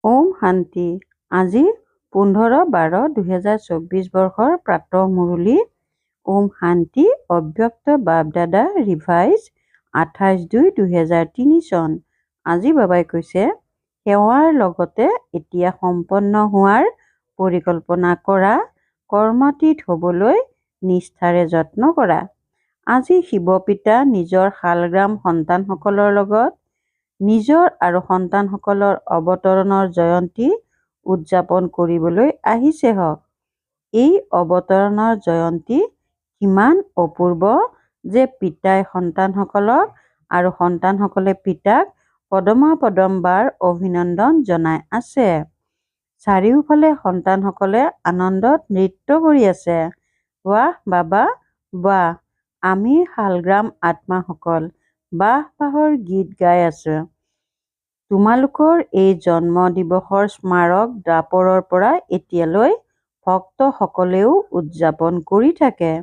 ওম শান্তি। আজি 15-12-2024 বৰ্ষৰ প্ৰাতঃ মুৰলী। ওম শান্তি। অব্যক্ত বাপ-দাদা ৰিভাইজ 28-2-2003 চন। আজি বাবাই কৈছে, সেৱাৰ লগতে এতিয়া সম্পন্ন হোৱাৰ পৰিকল্পনা কৰা, কৰ্মাতীত হ'বলৈ নিষ্ঠাৰে যত্ন কৰা। আজি শিৱপিতা নিজৰ শালগ্ৰাম সন্তানসকলৰ লগত নিজৰ আৰু সন্তানসকলৰ অৱতৰণৰ জয়ন্তী উদযাপন কৰিবলৈ আহিছে হওক। এই অৱতৰণৰ জয়ন্তী কিমান অপূৰ্ব যে পিতাই সন্তানসকলক আৰু সন্তানসকলে পিতাক পদমাপদমবাৰ অভিনন্দন জনাই আছে। চাৰিওফালে সন্তানসকলে আনন্দত নৃত্য কৰি আছে। ৱাহ বাবা ৱাহ, আমি শালগ্ৰাম আত্মাসকল বাহ বাহৰ গীত গাই আছো। তোমালোকৰ এই জন্ম দিৱসৰ স্মাৰক দ্বাপৰৰ পৰা এতিয়ালৈ ভক্তসকলেও উদযাপন কৰি থাকে।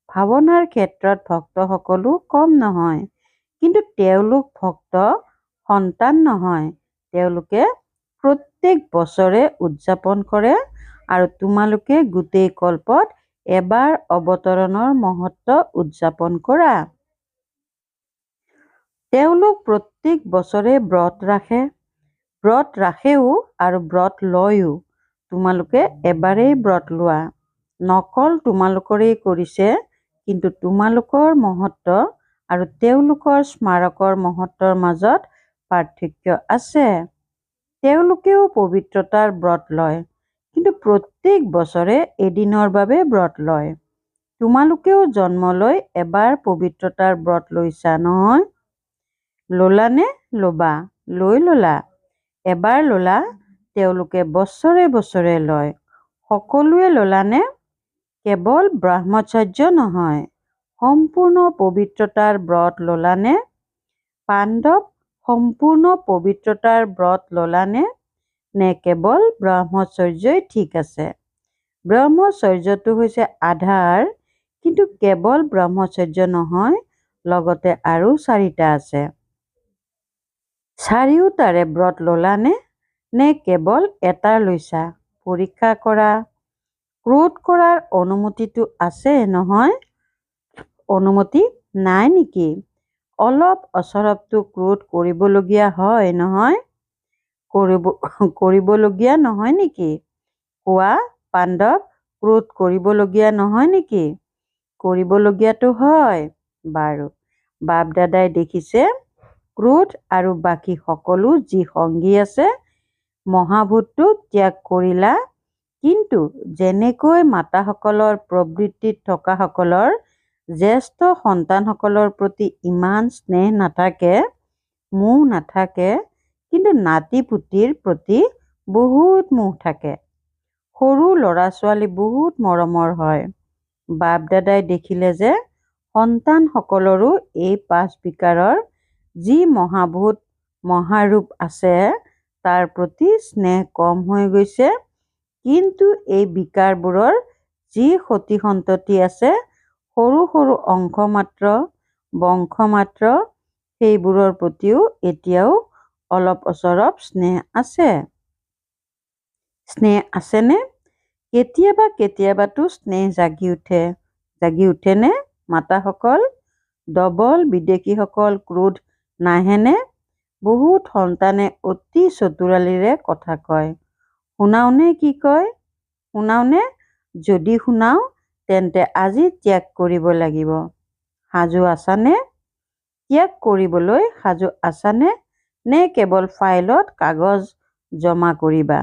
ভাৱনাৰ ক্ষেত্ৰত ভক্তসকলো কম নহয়, কিন্তু তেওঁলোক ভক্ত সন্তান নহয়। তেওঁলোকে প্ৰত্যেক বছৰে উদযাপন কৰে আৰু তোমালোকে গোটেই কল্পত এবাৰ অৱতৰণৰ মহত্ব উদযাপন কৰা। তেওঁলোক প্ৰত্যেক বছৰে ব্ৰত ৰাখেও আৰু ব্ৰত লয়ও। তোমালোকে এবাৰেই ব্ৰত লোৱা। নকল তোমালোকৰেই কৰিছে, কিন্তু তোমালোকৰ মহত্ব আৰু তেওঁলোকৰ স্মাৰকৰ মহত্বৰ মাজত পাৰ্থক্য আছে। তেওঁলোকেও পবিত্ৰতাৰ ব্ৰত লয়, কিন্তু প্ৰত্যেক বছৰে এদিনৰ বাবে ব্ৰত লয়। তোমালোকেও জন্ম লৈ এবাৰ পবিত্ৰতাৰ ব্ৰত লৈছা নহয়? ল'লানে? ল'লা। এবাৰ ল'লা, তেওঁলোকে বছৰে বছৰে লয়। সকলোৱে ল'লানে? কেৱল ব্ৰহ্মচৰ্য নহয়, সম্পূৰ্ণ পবিত্ৰতাৰ ব্ৰত ল'লানে? পাণ্ডৱ, সম্পূৰ্ণ পবিত্ৰতাৰ ব্ৰত ল'লানে? নে কেৱল ব্ৰহ্মচৰ্যই ঠিক আছে? ব্ৰহ্মচৰ্যটো হৈছে আধাৰ, কিন্তু কেৱল ব্ৰহ্মচৰ্য নহয়, লগতে আৰু 4টা আছে। চাৰিওটাৰে ব্ৰত ল'লানে? নে কেৱল এটাৰ লৈছা? পৰীক্ষা কৰা। ক্ৰোধ কৰাৰ অনুমতিটো আছে নহয়? অনুমতি নাই নেকি? অলপ অচৰবতো ক্ৰোধ কৰিবলগীয়া হয় নহয়? কৰিবলগীয়া নহয় নেকি? কোৱা পাণ্ডৱ, ক্ৰোধ কৰিবলগীয়া নহয় নেকি? কৰিবলগীয়াটো হয়। বাৰু, বাপ দাদাই দেখিছে, ক্ৰোধ আৰু বাকী সকলো যি সংগী আছে, মহাভূতটো ত্যাগ কৰিলা, কিন্তু যেনেকৈ মাতাসকলৰ প্ৰবৃত্তিত থকাসকলৰ জ্যেষ্ঠ সন্তানসকলৰ প্ৰতি ইমান স্নেহ নাথাকে, মোহ নাথাকে, কিন্তু নাতি-পুতিৰ প্ৰতি বহুত মোহ থাকে। সৰু ল'ৰা-ছোৱালী বহুত মৰমৰ হয়। বাপ দাদাই দেখিলে যে সন্তানসকলৰো এই 5 বিকাৰৰ যি মহাভূত মহাৰূপ আছে, তাৰ প্ৰতি স্নেহ কম হৈ গৈছে, কিন্তু এই বিকাৰবোৰৰ যি সতি সন্ততি আছে, সৰু সৰু অংশ মাত্ৰ, বংশ মাত্ৰ, সেইবোৰৰ প্ৰতিও এতিয়াও অলপ অচৰব স্নেহ আছে। স্নেহ আছেনে? কেতিয়াবাতো স্নেহ জাগি উঠেনে? মাতাসকল, ডবল বিদেশীসকল ক্ৰোধ নাহেনে? বহুত সন্তানে অতি চতুৰালিৰে কথা কয়। শুনাওনে কি কয়? শুনাওনে? যদি শুনাও, তেন্তে আজি ত্যাগ কৰিব লাগিব। সাজু আছানে? ত্যাগ কৰিবলৈ সাজু আছানে? নে কেৱল ফাইলত কাগজ জমা কৰিবা?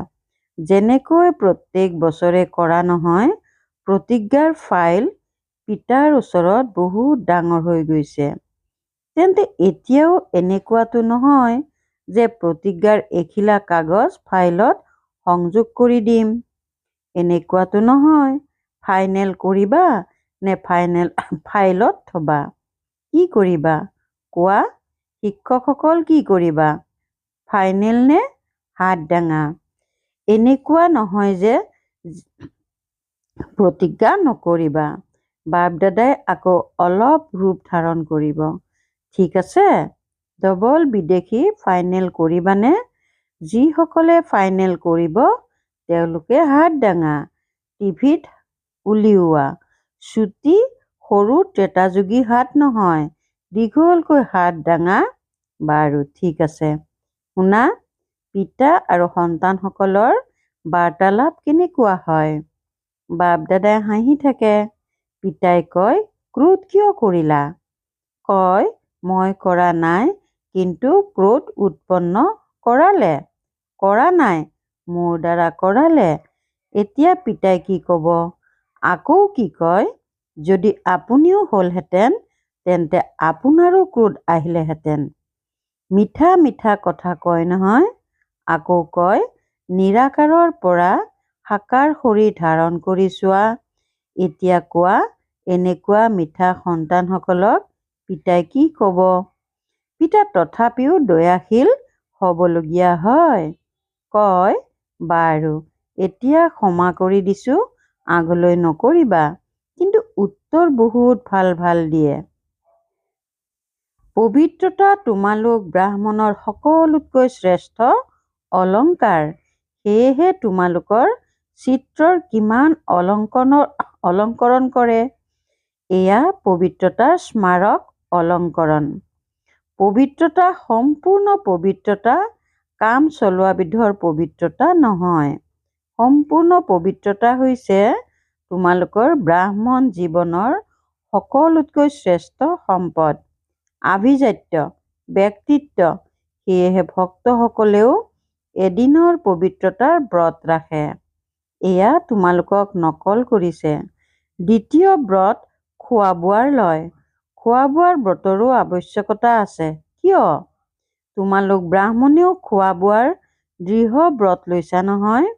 যেনেকৈ প্ৰত্যেক বছৰে কৰা নহয়, প্ৰতিজ্ঞাৰ ফাইল পিতাৰ ওচৰত বহুত ডাঙৰ হৈ গৈছে। তেন্তে এতিয়াও এনেকুৱাতো নহয় যে প্ৰতিজ্ঞাৰ এখিলা কাগজ ফাইলত সংযোগ কৰি দিম। এনেকুৱাতো নহয়। ফাইনেল কৰিবা নে ফাইলত থবা? কি কৰিবা? কোৱা, শিক্ষকসকল কি কৰিবা? ফাইনেল নে? হাত দাঙা। এনেকুৱা নহয় যে প্ৰতিজ্ঞা নকৰিবা। বাপ দাদাই আকৌ অলপ ৰূপ ধাৰণ কৰিব। ঠিক আছে? ডবল বিদেশী ফাইনেল কৰিবানে? যিসকলে ফাইনেল কৰিব তেওঁলোকে হাত দাঙা। টিভিত উলিওৱা চুটি সৰু ত্ৰেতাযোগী হাত নহয়, দীঘলকৈ হাত দাঙা। বাৰু ঠিক আছে। শুনা, পিতা আৰু সন্তানসকলৰ বাৰ্তালাপ কেনেকুৱা হয়? বাপ দাদাই হাঁহি থাকে। পিতাই কয়, ক্ৰোধ কিয় কৰিলা? কয়, মই কৰা নাই, কিন্তু ক্ৰোধ উৎপন্ন কৰালে। কৰা নাই, মোৰ দ্বাৰা কৰালে। এতিয়া পিতাই কি ক'ব? আকৌ কি কয়? যদি আপুনিও হ'লহেঁতেন তেন্তে আপোনাৰো ক্ৰোধ আহিলেহেঁতেন। মিঠা মিঠা কথা কয় নহয়। আকৌ কয়, নিৰাকাৰৰ পৰা সাকাৰ শৰীৰ ধাৰণ কৰি চোৱা। এতিয়া কোৱা, এনেকুৱা মিঠা সন্তানসকলক পিতাই কি ক'ব? পিতা তথাপিও দয়াশীল হ'বলগীয়া হয়। কয়, বাৰু এতিয়া ক্ষমা কৰি দিছোঁ, আগলৈ নকৰিবা। কিন্তু উত্তৰ বহুত ভাল ভাল দিয়ে। পবিত্ৰতা তোমালোক ব্ৰাহ্মণৰ সকলোতকৈ শ্ৰেষ্ঠ অলংকাৰ। সেয়েহে তোমালোকৰ চিত্ৰৰ কিমান অলংকৰণ কৰে। এয়া পবিত্ৰতাৰ স্মাৰক অলংকৰণ। পবিত্ৰতা সম্পূৰ্ণ পবিত্ৰতা কাম চলোৱা বিধৰ পবিত্ৰতা নহয়। সম্পূৰ্ণ পবিত্ৰতা হৈছে তোমালোকৰ ব্ৰাহ্মণ জীৱনৰ সকলোতকৈ শ্ৰেষ্ঠ সম্পদ, আভিজাত্য, ব্যক্তিত্ব। সেয়েহে ভক্তসকলেও এদিনৰ পবিত্ৰতাৰ ব্ৰত ৰাখে। এয়া তোমালোকক নকল কৰিছে। দ্বিতীয় ব্ৰত খোৱা বোৱাৰ লয়। খোৱা বোৱাৰ ব্ৰতৰো আৱশ্যকতা আছে। কিয়? তোমালোক ব্ৰাহ্মণেও খোৱা বোৱাৰ দৃঢ় ব্ৰত লৈছা নহয়।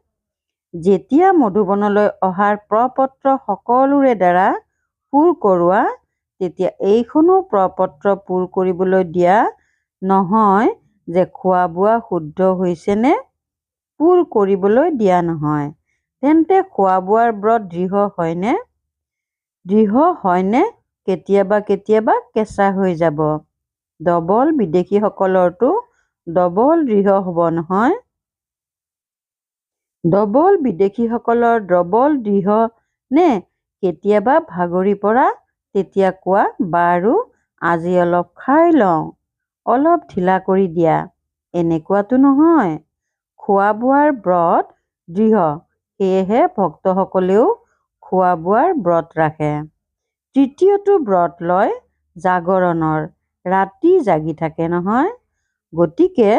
যেতিয়া মধুবনলৈ অহাৰ প্ৰপত্ৰ সকলোৰে দ্বাৰা পূৰ কৰোৱা, তেতিয়া এইখনো প্ৰপত্ৰ পূৰ কৰিবলৈ দিয়া নহয় যে খোৱা বোৱা শুদ্ধ হৈছেনে? পূৰ কৰিবলৈ দিয়া নহয়। তেন্তে খোৱা বোৱাৰ ব্ৰত দৃঢ় হয়নে? দৃঢ় হয়নে কেতিয়াবা কেতিয়াবা কেঁচা হৈ যাব? ডবল বিদেশীসকলৰতো ডবল দৃঢ় হ'ব নহয়। ডবল বিদেশীসকলৰ ডবল দৃঢ় নে? কেতিয়াবা ভাগৰি পৰা, তেতিয়া কোৱা, বাৰু আজি অলপ খাই লওঁ, অলপ ঢিলা কৰি দিয়া। এনেকুৱাতো নহয়। খোৱা বোৱাৰ ব্ৰত দৃঢ়। সেয়েহে ভক্তসকলেও খোৱা বোৱাৰ ব্ৰত ৰাখে। তৃতীয়টো ব্ৰত লয় জাগৰণৰ। ৰাতি জাগি থাকে নহয়। গতিকে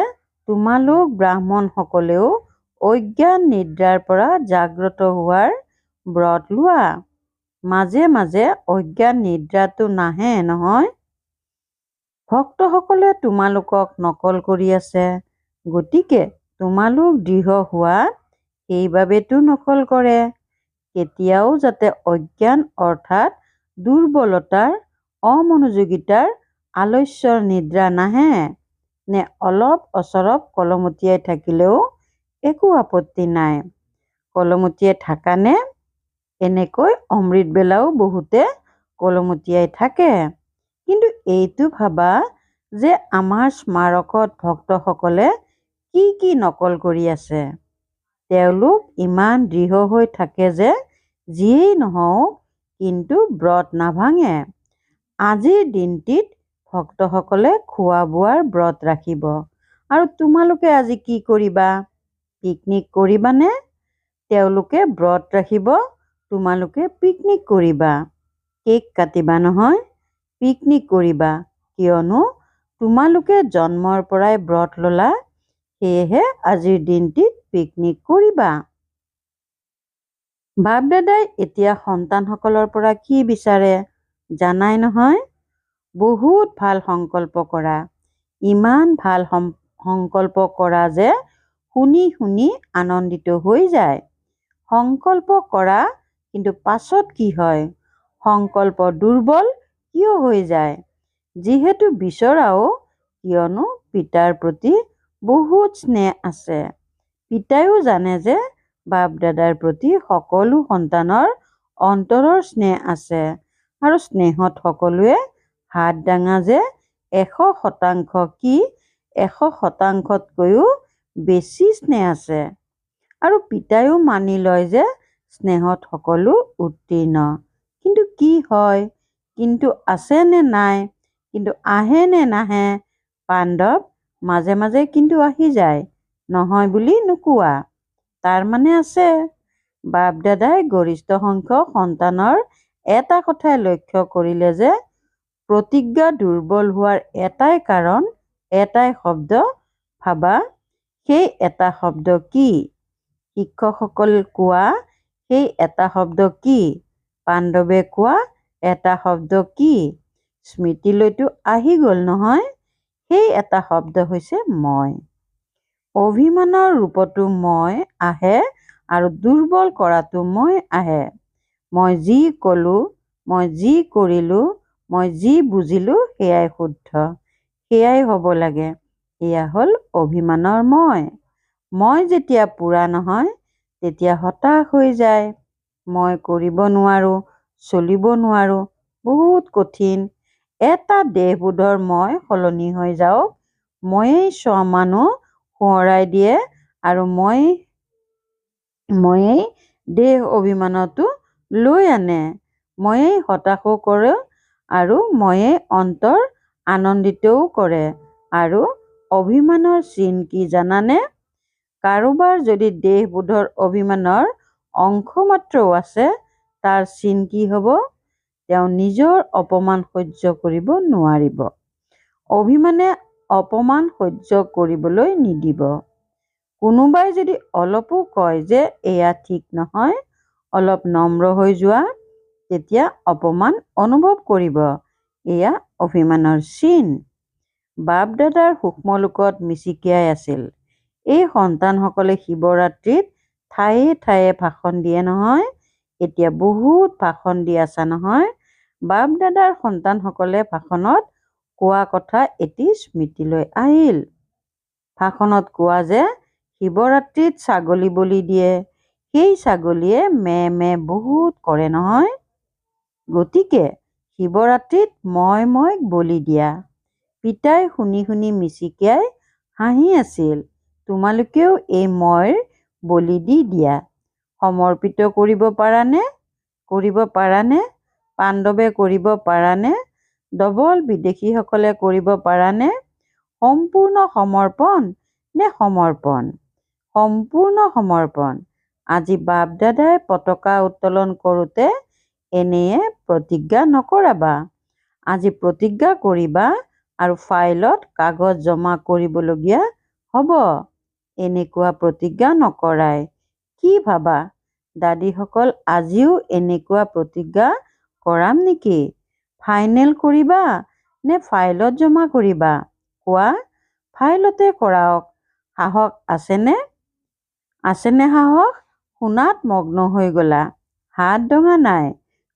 তোমালোক ব্ৰাহ্মণসকলেও অজ্ঞান নিদ্ৰাৰ পৰা জাগ্ৰত হোৱাৰ ব্ৰত লোৱা। মাজে মাজে অজ্ঞান নিদ্ৰাটো নাহে নহয়। ভক্তসকলে তোমালোকক নকল কৰি আছে। গতিকে তোমালোক দৃঢ় হোৱা, সেইবাবেতো নকল কৰে। কেতিয়াও যাতে অজ্ঞান অৰ্থাৎ দুৰ্বলতাৰ, অমনোযোগিতাৰ, আলস্যৰ নিদ্ৰা নাহে। নে অলপ অচৰপ কলমতিয়াই থাকিলেও একো আপত্তি নাই। কলমতিয়াই থাকানে? এনেকৈ অমৃত বেলাও বহুতে কলমতিয়াই থাকে। কিন্তু এইটো ভাবা যে আমাৰ স্মাৰকত ভক্তসকলে কি কি নকল কৰি আছে। তেওঁলোক ইমান দৃঢ় হৈ থাকে যে যিয়েই নহওক কিন্তু ব্ৰত নাভাঙে। আজিৰ দিনটিত ভক্তসকলে খোৱা বোৱাৰ ব্ৰত ৰাখিব। আৰু তোমালোকে আজি কি কৰিবা? পিকনিক কৰিবানে? তেওঁলোকে ব্ৰত ৰাখিব, তোমালোকে পিকনিক কৰিবা। কেক কাটিবা নহয়, পিকনিক কৰিবা। কিয়নো তোমালোকে জন্মৰ পৰাই ব্ৰত ল'লা। সেয়েহে আজিৰ দিনটিত পিকনিক কৰিবা। বাপ দাদাই এতিয়া সন্তানসকলৰ পৰা কি বিচাৰে জানাই নহয়? বহুত ভাল সংকল্প কৰা। ইমান ভাল সংকল্প কৰা যে শুনি শুনি আনন্দিত হৈ যায়। সংকল্প কৰা, কিন্তু পাছত কি হয়? সংকল্প দুৰ্বল কিয় হৈ যায়? যিহেতু বিচৰাও, কিয়নো পিতাৰ প্ৰতি বহুত স্নেহ আছে। পিতায়ো জানে যে বাপ দাদাৰ প্ৰতি সকলো সন্তানৰ অন্তৰৰ স্নেহ আছে। আৰু স্নেহত সকলোৱে হাত দাঙা যে 100% কি 100%তকৈও বেছি স্নেহ আছে। আৰু পিতাইও মানি লয় যে স্নেহত সকলো উত্তীৰ্ণ। কিন্তু কি হয়, কিন্তু আছে নে নাই, কিন্তু আহে নে নাহে? পাণ্ডৱ মাজে মাজে কিন্তু আহি যায়, নহয় বুলি নোকোৱা। তাৰ মানে আছে। বাপ দাদাই গৰিষ্ঠ সংখ্যক সন্তানৰ এটা কথাই লক্ষ্য কৰিলে যে প্ৰতিজ্ঞা দুৰ্বল হোৱাৰ এটাই কাৰণ, এটাই শব্দ। ভাবা, সেই এটা শব্দ কি? শিক্ষকসকল কোৱা সেই এটা শব্দ কি? পাণ্ডৱে কোৱা এটা শব্দ কি? স্মৃতিলৈতো আহি গ'ল নহয়। সেই এটা শব্দ হৈছে মই। অভিমানৰ ৰূপতো মই আহে আৰু দুৰ্বল কৰাতো মই আহে। মই যি ক'লো, মই যি কৰিলো, মই যি বুজিলো সেয়াই শুদ্ধ, সেয়াই হ'ব লাগে। এয়া হ'ল অভিমানৰ মই। মই যেতিয়া পূৰা নহয় তেতিয়া হতাশ হৈ যায়। মই কৰিব নোৱাৰো, চলিব নোৱাৰো, বহুত কঠিন। এটা দেহবোধৰ মই সলনি হৈ যাওক, ময়েই মানুহ সোঁৱৰাই দিয়ে আৰু ময়েই দেহ অভিমানতো লৈ আনে। ময়েই হতাশো কৰে আৰু ময়েই অন্তৰ আনন্দিতও কৰে। আৰু অভিমানৰ চিন কি জানানে? কাৰোবাৰ যদি দেহবোধৰ অভিমানৰ অংশ মাত্ৰও আছে, তাৰ চিন কি হ'ব? তেওঁ নিজৰ অপমান সহ্য কৰিব নোৱাৰিব। অভিমানে অপমান সহ্য কৰিবলৈ নিদিব। কোনোবাই যদি অলপো কয় যে এয়া ঠিক নহয়, অলপ নম্ৰ হৈ যোৱা, তেতিয়া অপমান অনুভৱ কৰিব। এয়া অভিমানৰ চিন। বাপ দাদাৰ সূক্ষ্মলোকত মিচিকিয়াই আছিল। এই সন্তানসকলে শিৱৰাত্ৰিত ঠায়ে ঠায়ে ভাষণ দিয়ে নহয়। এতিয়া বহুত ভাষণ দি আছা নহয়। বাপ দাদাৰ সন্তানসকলে ভাষণত কোৱা কথা এটি স্মৃতিলৈ আহিল। ভাষণত কোৱা যে শিৱৰাত্ৰিত ছাগলী বলি দিয়ে, সেই ছাগলীয়ে মে মে বহুত কৰে নহয়। গতিকে শিৱৰাত্ৰিত মই বলি দিয়া। পিতাই শুনি শুনি মিচিকিয়াই হাঁহি আছিল। তোমালোকেও এই মইৰ বলি দি দিয়া। সমৰ্পিত কৰিব পাৰানে? কৰিব পাৰানে? পাণ্ডৱে কৰিব পাৰানে? ডবল বিদেশীসকলে কৰিব পাৰানে? সম্পূৰ্ণ সমৰ্পণ নে সমৰ্পণ? সম্পূৰ্ণ সমৰ্পণ। আজি বাপ দাদাই পতাকা উত্তোলন কৰোঁতে এনেয়ে প্ৰতিজ্ঞা নকৰাবা। আজি প্ৰতিজ্ঞা কৰিবা আৰু ফাইলত কাগজ জমা কৰিবলগীয়া হ'ব। এনেকুৱা প্ৰতিজ্ঞা নকৰাই কি ভাবা? দাদীসকল আজিও এনেকুৱা প্ৰতিজ্ঞা কৰাম নেকি? ফাইনেল কৰিবা নে ফাইলত জমা কৰিবা? কোৱা, ফাইলতে কৰাওক। সাহস আছেনে? আছেনে সাহস? শুনাত মগ্ন হৈ গ'লা। হাত ডঙা নাই।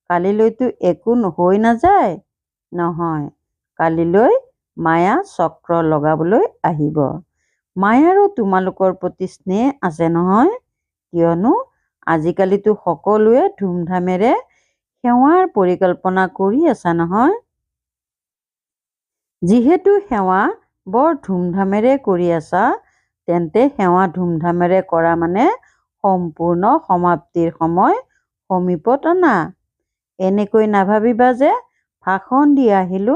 কালিলৈতো একো হৈ নাযায়। নহয়, কালিলৈ মায়া চক্ৰ লগাবলৈ আহিব। মায়াৰো তোমালোকৰ প্ৰতি স্নেহ আছে নহয়। কিয়নো আজিকালিতো সকলোৱে ধুমধামেৰে সেৱাৰ পৰিকল্পনা কৰি আছা নহয়। যিহেতু সেৱা বৰ ধুমধামেৰে কৰি আছা, তেন্তে সেৱা ধুমধামেৰে কৰা মানে সম্পূৰ্ণ সমাপ্তিৰ সময় সমীপত অনা। এনেকৈ নাভাবিবা যে ভাষণ দি আহিলো,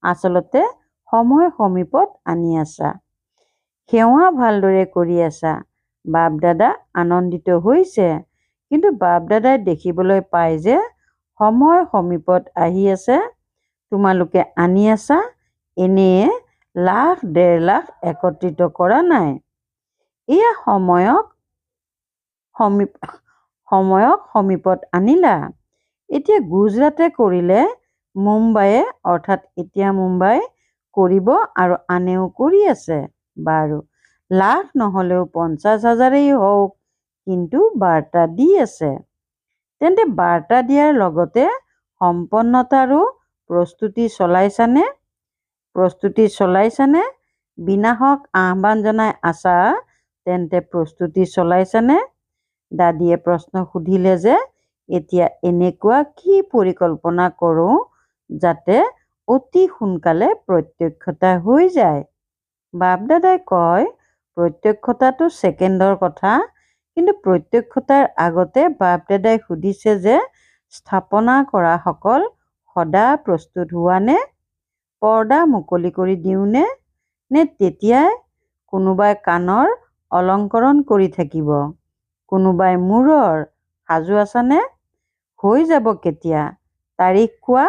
আচলতে সময় সমীপত আনি আছা। সেৱা ভালদৰে কৰি আছা। বাপ দাদা আনন্দিত হৈছে। কিন্তু বাপ দাদাই দেখিবলৈ পায় যে সময় সমীপত আহি আছে। তোমালোকে আনি আছা, এনেয়ে লাখ ডেৰ লাখ একত্ৰিত কৰা নাই। এয়া সময়ক সমীপত আনিলা। এতিয়া গুজৰাটে কৰিলে মুম্বাইয়ে, অৰ্থাৎ এতিয়া মুম্বাই কৰিব আৰু আনেও কৰি আছে। বাৰু, লাখ নহ'লেও 50,000 হওক, কিন্তু বাৰ্তা দি আছে। তেন্তে বাৰ্তা দিয়াৰ লগতে সম্পন্নতাৰো প্ৰস্তুতি চলাইছানে? প্ৰস্তুতি চলাইছানে? বিনাশক আহ্বান জনাই আছা, তেন্তে প্ৰস্তুতি চলাইছানে? দাদীয়ে প্ৰশ্ন সুধিলে যে এতিয়া এনেকুৱা কি পৰিকল্পনা কৰোঁ যাতে অতি সোনকালে প্ৰত্যক্ষতা হৈ যায়। বাপ দাদাই কয়, প্ৰত্যক্ষতাটো ছেকেণ্ডৰ কথা, কিন্তু প্ৰত্যক্ষতাৰ আগতে বাপ দাদাই সুধিছে যে স্থাপনা কৰাসকল সদা প্ৰস্তুত হোৱানে? পৰ্দা মুকলি কৰি দিওঁনে? নে তেতিয়াই কোনোবাই কাণৰ অলংকৰণ কৰি থাকিব? কোনোবাই মূৰৰ সাজু আছানে? হৈ যাব কেতিয়া? তাৰিখ কোৱা।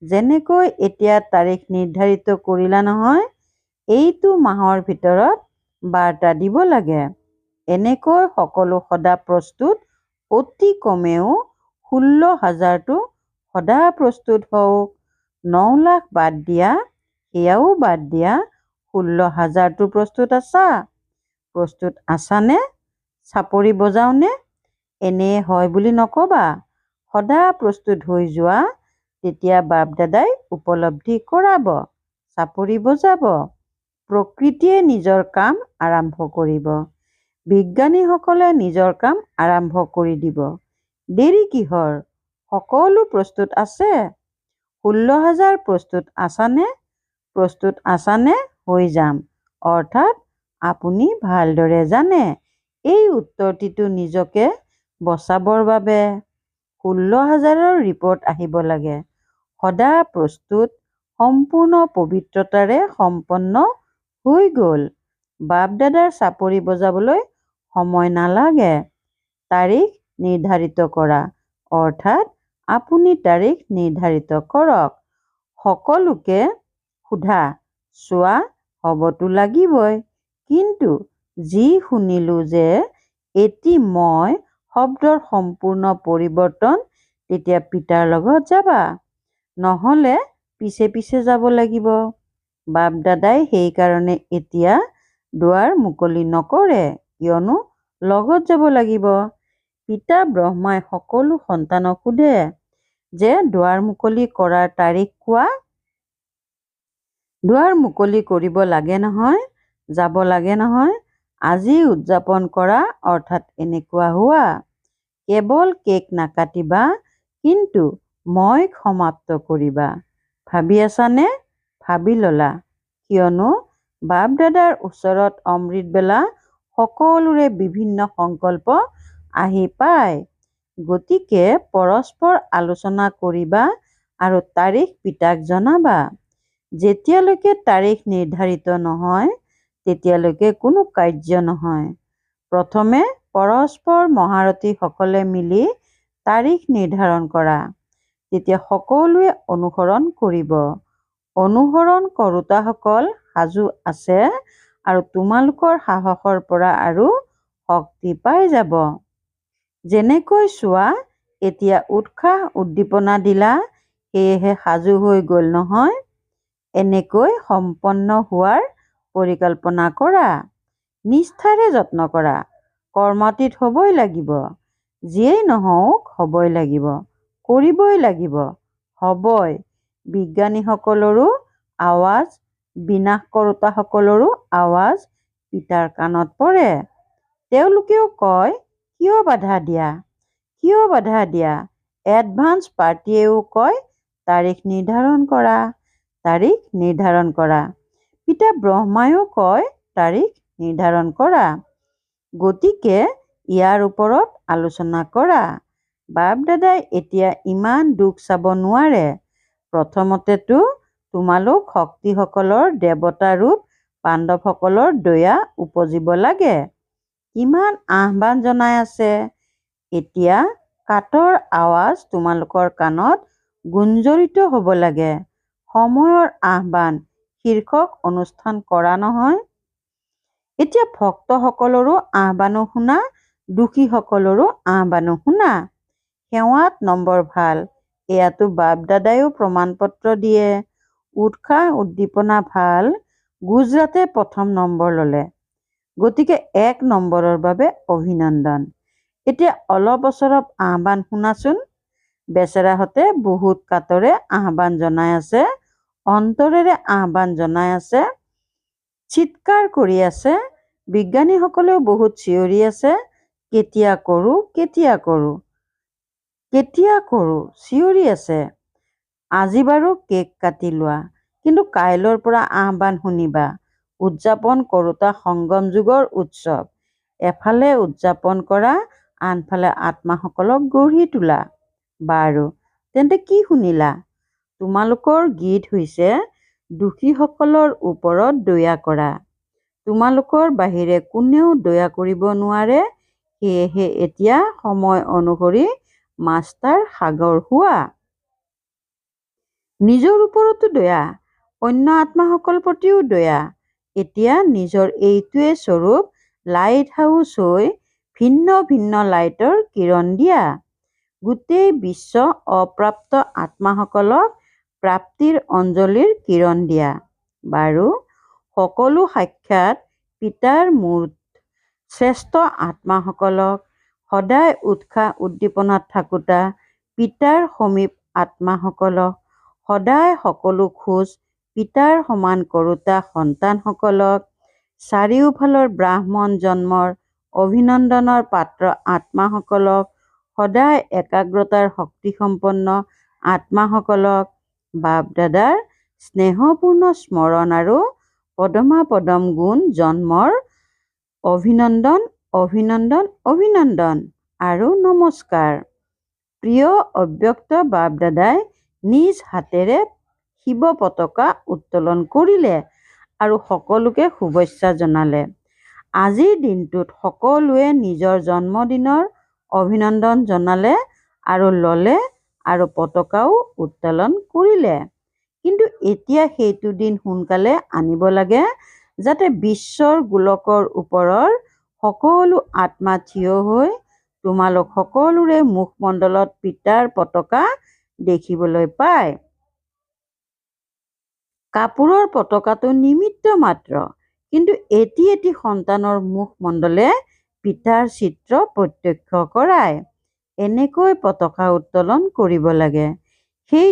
যেনেকৈ এতিয়া তাৰিখ নিৰ্ধাৰিত কৰিলা নহয়, এইটো মাহৰ ভিতৰত বাৰ্তা দিব লাগে। এনেকৈ সকলো সদা প্ৰস্তুত, অতি কমেও 16,000টো সদা প্ৰস্তুত হওক। 9 লাখ বাদ দিয়া, সেয়াও বাদ দিয়া, 16,000টো প্ৰস্তুত আছা? প্ৰস্তুত আছানে? চাপৰি বজাওনে? এনেয়ে হয় বুলি নকবা। সদা প্ৰস্তুত হৈ যোৱা, তেতিয়া বাপ দাদাই উপলব্ধি কৰাব, চাপৰি বজাব। প্ৰকৃতিয়ে নিজৰ কাম আৰম্ভ কৰিব। বিজ্ঞানীসকলে নিজৰ কাম আৰম্ভ কৰি দিব। দেৰি কিহৰ? সকলো প্ৰস্তুত আছে? 16,000 প্ৰস্তুত আছানে? প্ৰস্তুত আছানে? হৈ যাম। অৰ্থাৎ আপুনি ভালদৰে জানে এই উত্তৰটিটো নিজকে বচাবৰ বাবে 16,000ৰ ৰিপৰ্ট আহিব লাগে। সদা প্ৰস্তুত, সম্পূৰ্ণ পবিত্ৰতাৰে সম্পন্ন হৈ গ'ল। বাপ দাদাৰ চাপৰি বজাবলৈ সময় নালাগে। তাৰিখ নিৰ্ধাৰিত কৰা, অৰ্থাৎ আপুনি তাৰিখ নিৰ্ধাৰিত কৰক। সকলোকে সোধা, চোৱা হ'বতো লাগিবই। কিন্তু যি শুনিলো যে এটি মই শব্দৰ সম্পূৰ্ণ পৰিৱৰ্তন, তেতিয়া পিতাৰ লগত যাবা, নহ'লে পিছে পিছে যাব লাগিব। বাপ দাদাই সেইকাৰণে এতিয়া দুৱাৰ মুকলি নকৰে, কিয়নো লগত যাব লাগিব। পিতা ব্ৰহ্মাই সকলো সন্তানক সোধে যে দুৱাৰ মুকলি কৰাৰ তাৰিখ কোৱা। দুৱাৰ মুকলি কৰিব লাগে নহয়, যাব লাগে নহয়। আজি উদযাপন কৰা, অৰ্থাৎ এনেকুৱা হোৱা। কেৱল কেক নাকাটিবা, কিন্তু মইক সমাপ্ত কৰিবা। ভাবি আছানে? ভাবি ল'লা, কিয়নো বাপ দাদাৰ ওচৰত অমৃতবেলা সকলোৰে বিভিন্ন সংকল্প আহি পায়। গতিকে পৰস্পৰ আলোচনা কৰিবা আৰু তাৰিখ পিতাক জনাবা। যেতিয়ালৈকে তাৰিখ নিৰ্ধাৰিত নহয়, তেতিয়ালৈকে কোনো কাৰ্য নহয়। প্ৰথমে পৰস্পৰ মহাৰথীসকলে মিলি তাৰিখ নিৰ্ধাৰণ কৰা, তেতিয়া সকলোৱে অনুসৰণ কৰিব। অনুসৰণ কৰোতাসকল সাজু আছে আৰু তোমালোকৰ সাহসৰ পৰা আৰু শক্তি পাই যাব। যেনেকৈ চোৱা, এতিয়া উৎসাহ উদ্দীপনা দিলা, সেয়েহে সাজু হৈ গ'ল নহয়। এনেকৈ সম্পন্ন হোৱাৰ পৰিকল্পনা কৰা। নিষ্ঠাৰে যত্ন কৰা। কৰ্মাতীত হ'বই লাগিব। যিয়েই নহওক হ'বই লাগিব, কৰিবই লাগিব, হ'বই। বিজ্ঞানীসকলৰো আৱাজ, বিনাশ কৰোতাসকলৰো আৱাজ পিতাৰ কাণত পৰে। তেওঁলোকেও কয়, কিয় বাধা দিয়া? কিয় বাধা দিয়া? এডভান্স পাৰ্টিয়েও কয়, তাৰিখ নিৰ্ধাৰণ কৰা, তাৰিখ নিৰ্ধাৰণ কৰা। পিতা ব্ৰহ্মায়ো কয়, তাৰিখ নিৰ্ধাৰণ কৰা। গতিকে ইয়াৰ ওপৰত আলোচনা কৰা। বাপ দাদাই এতিয়া ইমান দুখ চাব নোৱাৰে। প্ৰথমতেতো তোমালোক শক্তিসকলৰ দেৱতা ৰূপ পাণ্ডৱসকলৰ দয়া উপজিব লাগে। কিমান আহ্বান জনাই আছে। এতিয়া কাঠৰ আৱাজ তোমালোকৰ কাণত গুঞ্জৰিত হ'ব লাগে। সময়ৰ আহ্বান শীৰ্ষক অনুষ্ঠান কৰা নহয়। এতিয়া ভক্তসকলৰো আহ্বানো শুনা, দোষীসকলৰো আহ্বানো শুনা। সেৱাত নম্বৰ ভাল, এয়াতো বাপ দাদাইও প্ৰমাণপত্ৰ দিয়ে। উৎসাহ উদ্দীপনা ভাল, গুজৰাটে প্ৰথম নম্বৰ ল'লে। গতিকে 1 নম্বৰৰ বাবে অভিনন্দন। এতিয়া অলপ অচৰপ আহ্বান শুনাচোন। বেচেৰাহঁতে বহুত কাতৰে আহ্বান জনাই আছে, অন্তৰেৰে আহ্বান জনাই আছে, চিৎকাৰ কৰি আছে। বিজ্ঞানীসকলেও বহুত চিঞৰি আছে, কেতিয়া কৰোঁ, কেতিয়া কৰোঁ, কেতিয়া কৰোঁ, চিঞৰি আছে। আজি বাৰু কেক কাটি লোৱা, কিন্তু কাইলৈৰ পৰা আহ্বান শুনিবা। উদযাপন কৰোঁতা সংগম যুগৰ উৎসৱ। এফালে উদযাপন কৰা, আনফালে আত্মাসকলক গঢ়ি তোলা। বাৰু তেন্তে কি শুনিলা? তোমালোকৰ গীত হৈছে দোষীসকলৰ ওপৰত দয়া কৰা। তোমালোকৰ বাহিৰে কোনেও দয়া কৰিব নোৱাৰে, সেয়েহে এতিয়া সময় অনুসৰি মাষ্টাৰ সাগৰ হোৱা। নিজৰ ওপৰতো দয়া, অন্য আত্মাসকলৰ প্ৰতিও দয়া। এতিয়া নিজৰ এইটোৱে স্বৰূপ লাইট হাউচ হৈ ভিন্ন ভিন্ন লাইটৰ কিৰণ দিয়া। গোটেই বিশ্ব অপ্ৰাপ্ত আত্মাসকলক প্ৰাপ্তিৰ অঞ্জলিৰ কিৰণ দিয়া। বাৰু সকলো সাক্ষাৎ পিতাৰ মূৰ্ত শ্ৰেষ্ঠ আত্মাসকলক সদায় উৎসাহ উদ্দীপনাত থাকোঁতা পিতাৰ সমীপ আত্মাসকলক সদায় সকলো খোজ পিতাৰ সমান কৰোঁতা সন্তানসকলক চাৰিওফালৰ ব্ৰাহ্মণ জন্মৰ অভিনন্দনৰ পাত্ৰ আত্মাসকলক সদায় একাগ্ৰতাৰ শক্তিসম্পন্ন আত্মাসকলক বাপ দাদাৰ স্নেহপূৰ্ণ স্মৰণ আৰু পদমাপদম গুণ জন্মৰ অভিনন্দন অভিনন্দন অভিনন্দন আৰু নমস্কাৰ। প্ৰিয় অব্যক্ত বাপ দাদাই নিজ হাতেৰে শিৱ পতাকা উত্তোলন কৰিলে আৰু সকলোকে শুভেচ্ছা জনালে। আজিৰ দিনটোত সকলোৱে নিজৰ জন্মদিনৰ অভিনন্দন জনালে আৰু ল'লে আৰু পতাকাও উত্তোলন কৰিলে। কিন্তু এতিয়া সেইটো দিন সোনকালে আনিব লাগে যাতে বিশ্বৰ গোলকৰ ওপৰৰ সকলো আত্মা থিয় হৈ তোমালোক সকলোৰে মুখমণ্ডলত পিতাৰ পতাকা দেখিবলৈ পায়। কাপোৰৰ পতাকাটো নিমিত্ত মাত্ৰ, কিন্তু এটি এটি সন্তানৰ মুখমণ্ডলে পিতাৰ চিত্ৰ প্ৰত্যক্ষ কৰায়। এনেকৈ পতাকা উত্তোলন কৰিব লাগে। সেই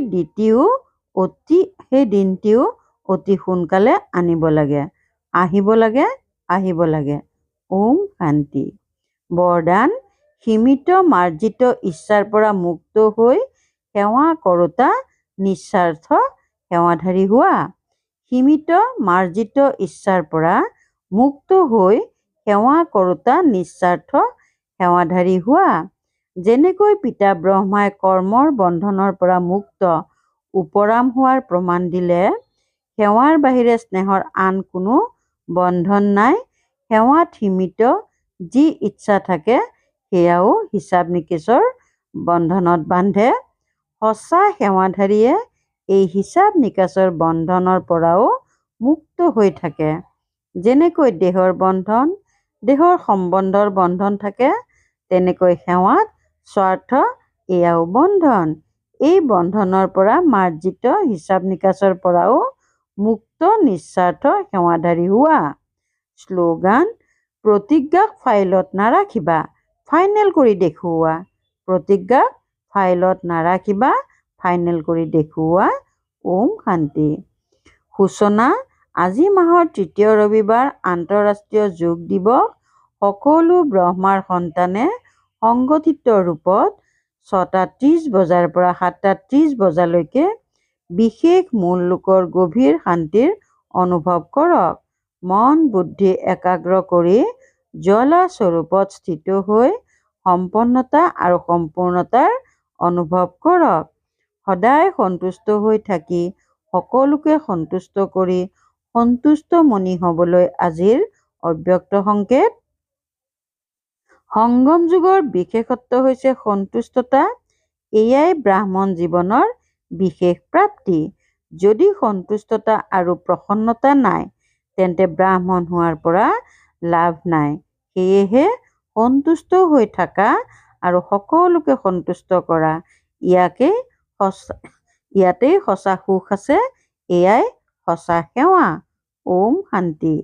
দিনটিও অতি সোনকালে আনিব লাগে। আহিব লাগে, আহিব লাগে। ওম শান্তি। বৰদান সীমিত মাৰ্জিত ইচ্ছাৰ পৰা মুক্ত হৈ সেৱা কৰোঁতা নিস্বাৰ্থ সেৱাধাৰী হোৱা। সীমিত মাৰ্জিত ইচ্ছাৰ পৰা মুক্ত হৈ সেৱা কৰোঁতা নিস্বাৰ্থ সেৱাধাৰী হোৱা। যেনেকৈ পিতা ব্ৰহ্মাই কৰ্মৰ বন্ধনৰ পৰা মুক্ত উপৰাম হোৱাৰ প্ৰমাণ দিলে, সেৱাৰ বাহিৰে স্নেহৰ আন কোনো বন্ধন নাই। সেৱাত সীমিত যি ইচ্ছা থাকে সেয়াও হিচাপ নিকেচৰ বন্ধনত বান্ধে। সঁচা সেৱাধাৰীয়ে এই হিচাপ নিকাচৰ বন্ধনৰ পৰাও মুক্ত হৈ থাকে। যেনেকৈ দেহৰ বন্ধন, দেহৰ সম্বন্ধৰ বন্ধন থাকে, তেনেকৈ সেৱাত স্বাৰ্থ এয়াও বন্ধন। এই বন্ধনৰ পৰা মাৰ্জিত হিচাপ নিকাচৰ পৰাও মুক্ত নিস্বাৰ্থ সেৱাধাৰী হোৱা। শ্লোগান প্ৰতিজ্ঞাক ফাইলত নাৰাখিবা, ফাইনেল কৰি দেখুওৱা। প্ৰতিজ্ঞাক ফাইলত নাৰাখিবা, ফাইনেল কৰি দেখুওৱা। ওম শান্তি। সূচনা আজি মাহৰ তৃতীয় ৰবিবাৰ আন্তঃৰাষ্ট্ৰীয় যোগ দিৱস। সকলো ব্ৰহ্মাৰ সন্তানে সংগঠিত ৰূপত 6:30 বজাৰ পৰা 7:30 বজালৈকে বিশেষ মূল লোকৰ গভীৰ শান্তিৰ অনুভৱ কৰক। মন বুদ্ধি একাগ্ৰ কৰি জ্বালা স্বৰূপত স্থিত হৈ সম্পন্নতা আৰু সম্পূৰ্ণতাৰ অনুভৱ কৰক। সদায় সন্তুষ্ট হৈ থাকি সকলোকে সন্তুষ্ট কৰি সন্তুষ্ট মনি হ'বলৈ আজিৰ অব্যক্ত সংকেত। সংগম যুগৰ বিশেষত্ব হৈছে সন্তুষ্টতা। এয়াই ব্ৰাহ্মণ জীৱনৰ বিশেষ প্ৰাপ্তি। যদি সন্তুষ্টতা আৰু প্ৰসন্নতা নাই, তেন্তে ব্ৰাহ্মণ হোৱাৰ পৰা লাভ নাই। সেয়েহে সন্তুষ্ট হৈ থাকা আৰু সকলোকে সন্তুষ্ট কৰা, ইয়াতেই সঁচা সুখ আছে। এয়াই সঁচা সেৱা। ওম শান্তি।